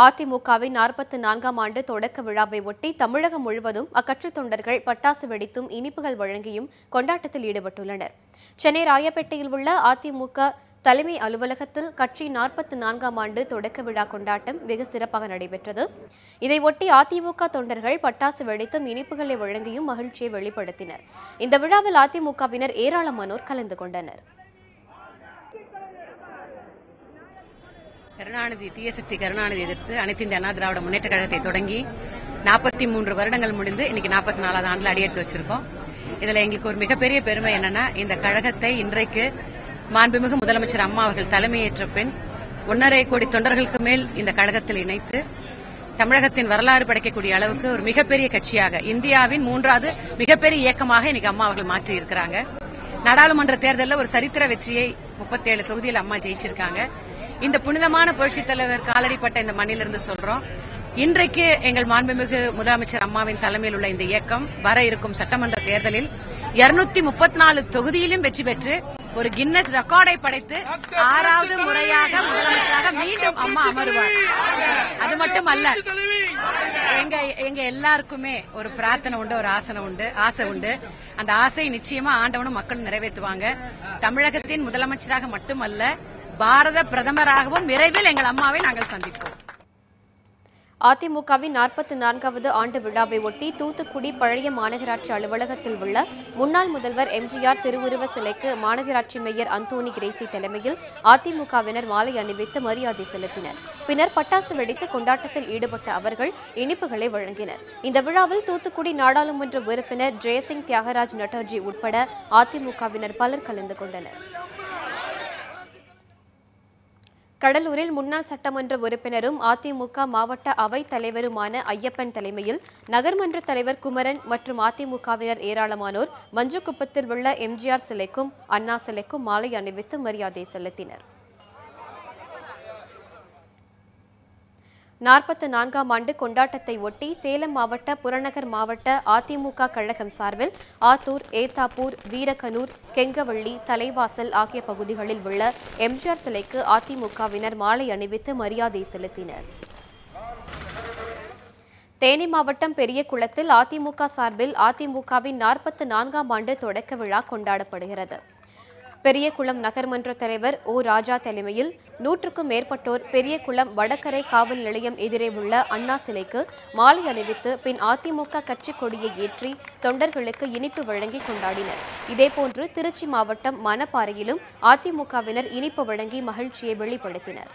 அதிமுகவின் 44ஆம் ஆண்டு தொடக்க விழாவை ஒட்டி தமிழகம் முழுவதும் அக்கட்சி தொண்டர்கள் பட்டாசு வெடித்தும் இனிப்புகள் வழங்கியும் கொண்டாட்டத்தில் ஈடுபட்டுள்ளனர். சென்னை ராயப்பேட்டையில் உள்ள அதிமுக தலைமை அலுவலகத்தில் கட்சி 44ஆம் ஆண்டு தொடக்க விழா கொண்டாட்டம் வெகு சிறப்பாக நடைபெற்றது. இதையொட்டி அதிமுக தொண்டர்கள் பட்டாசு வெடித்தும் இனிப்புகளை வழங்கியும் மகிழ்ச்சியை வெளிப்படுத்தினர். இந்த விழாவில் அதிமுகவினர் ஏராளமானோர் கலந்து கொண்டனர். கருணாநிதி தீயசக்தி கருணாநிதி எதிர்த்து அனைத்து இந்திய அண்ணா திராவிட முன்னேற்ற கழகத்தை தொடங்கி 43 வருடங்கள் முடிந்து இன்னைக்கு 44வது ஆண்டுல அடியெடுத்து வச்சிருக்கோம். இதுல எங்களுக்கு ஒரு மிகப்பெரிய பெருமை என்னன்னா, இந்த கழகத்தை இன்றைக்கு மாண்புமிகு முதலமைச்சர் அம்மா அவர்கள் தலைமையேற்ற பின் 1.5 கோடி தொண்டர்களுக்கு மேல் இந்த கழகத்தில் இணைத்து தமிழகத்தின் வரலாறு படைக்கக்கூடிய அளவுக்கு ஒரு மிகப்பெரிய கட்சியாக, இந்தியாவின் 3வது மிகப்பெரிய இயக்கமாக இன்னைக்கு அம்மா அவர்கள் மாற்றி இருக்கிறாங்க. நாடாளுமன்ற தேர்தலில் ஒரு சரித்திர வெற்றியை 37 தொகுதியில் அம்மா ஜெயிச்சிருக்காங்க. இந்த புனிதமான புரட்சித் தலைவர் காலடிப்பட்ட இந்த மண்ணிலிருந்து சொல்றோம், இன்றைக்கு எங்கள் மாண்புமிகு முதலமைச்சர் அம்மாவின் தலைமையில் உள்ள இந்த இயக்கம் வர இருக்கும் சட்டமன்ற தேர்தலில் 234 தொகுதியிலும் வெற்றி பெற்று ஒரு கின்னஸ் ரெக்கார்டை படைத்து 6வது முறையாக முதலமைச்சராக மீண்டும் அம்மா அமருவார். அது மட்டும் அல்ல, எங்க எல்லாருக்குமே ஒரு பிரார்த்தனை உண்டு, ஒரு ஆசை உண்டு. அந்த ஆசை நிச்சயமா ஆண்டவனும் மக்களும் நிறைவேற்றுவாங்க. தமிழகத்தின் முதலமைச்சராக மட்டுமல்ல, பாரத பிரதமராகவும் விரைவில் எங்கள் அம்மாவை நாங்கள் சந்திப்போம். அதிமுகவின் 44வது ஆண்டு விழாவை ஒட்டி தூத்துக்குடி பழைய மாநகராட்சி அலுவலகத்தில் உள்ள முன்னாள் முதல்வர் எம்ஜிஆர் திருவுருவ சிலைக்கு மாநகராட்சி மேயர் அந்தோனி கிரேசி தலைமையில் அதிமுகவினர் மாலை அணிவித்து மரியாதை செலுத்தினர். பின்னர் பட்டாசு வெடித்து கொண்டாட்டத்தில் ஈடுபட்ட அவர்கள் இனிப்புகளை வழங்கினர். இந்த விழாவில் தூத்துக்குடி நாடாளுமன்ற உறுப்பினர் ஜெயசிங் தியாகராஜ் நட்டர்ஜி உட்பட அதிமுகவினர் பலர் கலந்து கொண்டனர். கடலூரில் முன்னாள் சட்டமன்ற உறுப்பினரும் அதிமுக மாவட்ட அவைத் தலைவருமான ஐயப்பன் தலைமையில் நகர்மன்ற தலைவர் குமரன் மற்றும் அதிமுகவினர் ஏராளமானோர் மஞ்சுக்குப்பத்தில் உள்ள எம்ஜிஆர் சிலைக்கும் அண்ணா சிலைக்கும் மாலை அணிவித்து மரியாதை செலுத்தினர். 44ஆம் ஆண்டு கொண்டாட்டத்தை ஒட்டி சேலம் மாவட்ட புறநகர் மாவட்ட அதிமுக கழகம் சார்பில் ஆத்தூர், ஏத்தாப்பூர், வீரகனூர், கெங்கவள்ளி, தலைவாசல் ஆகிய பகுதிகளில் உள்ள எம்ஜிஆர் சிலைக்கு அதிமுகவினர் மாலை அணிவித்து மரியாதை செலுத்தினர். தேனி மாவட்டம் பெரியகுளத்தில் அதிமுக சார்பில் அதிமுகவின் 44ஆம் ஆண்டு தொடக்க விழா கொண்டாடப்படுகிறது. பெரியகுளம் நகர்மன்ற தலைவர் ஓ ராஜா தலைமையில் 100க்கும் மேற்பட்டோர் பெரியகுளம் வடகரை காவல் நிலையம் எதிரே உள்ள அண்ணா சிலைக்கு மாலை அணிவித்து பின் அதிமுக கட்சி கொடியை ஏற்றி தொண்டர்களுக்கு இனிப்பு வழங்கி கொண்டாடினர். இதேபோன்று திருச்சி மாவட்டம் மணப்பாறையிலும் அதிமுகவினர் இனிப்பு வழங்கி மகிழ்ச்சியை வெளிப்படுத்தினர்.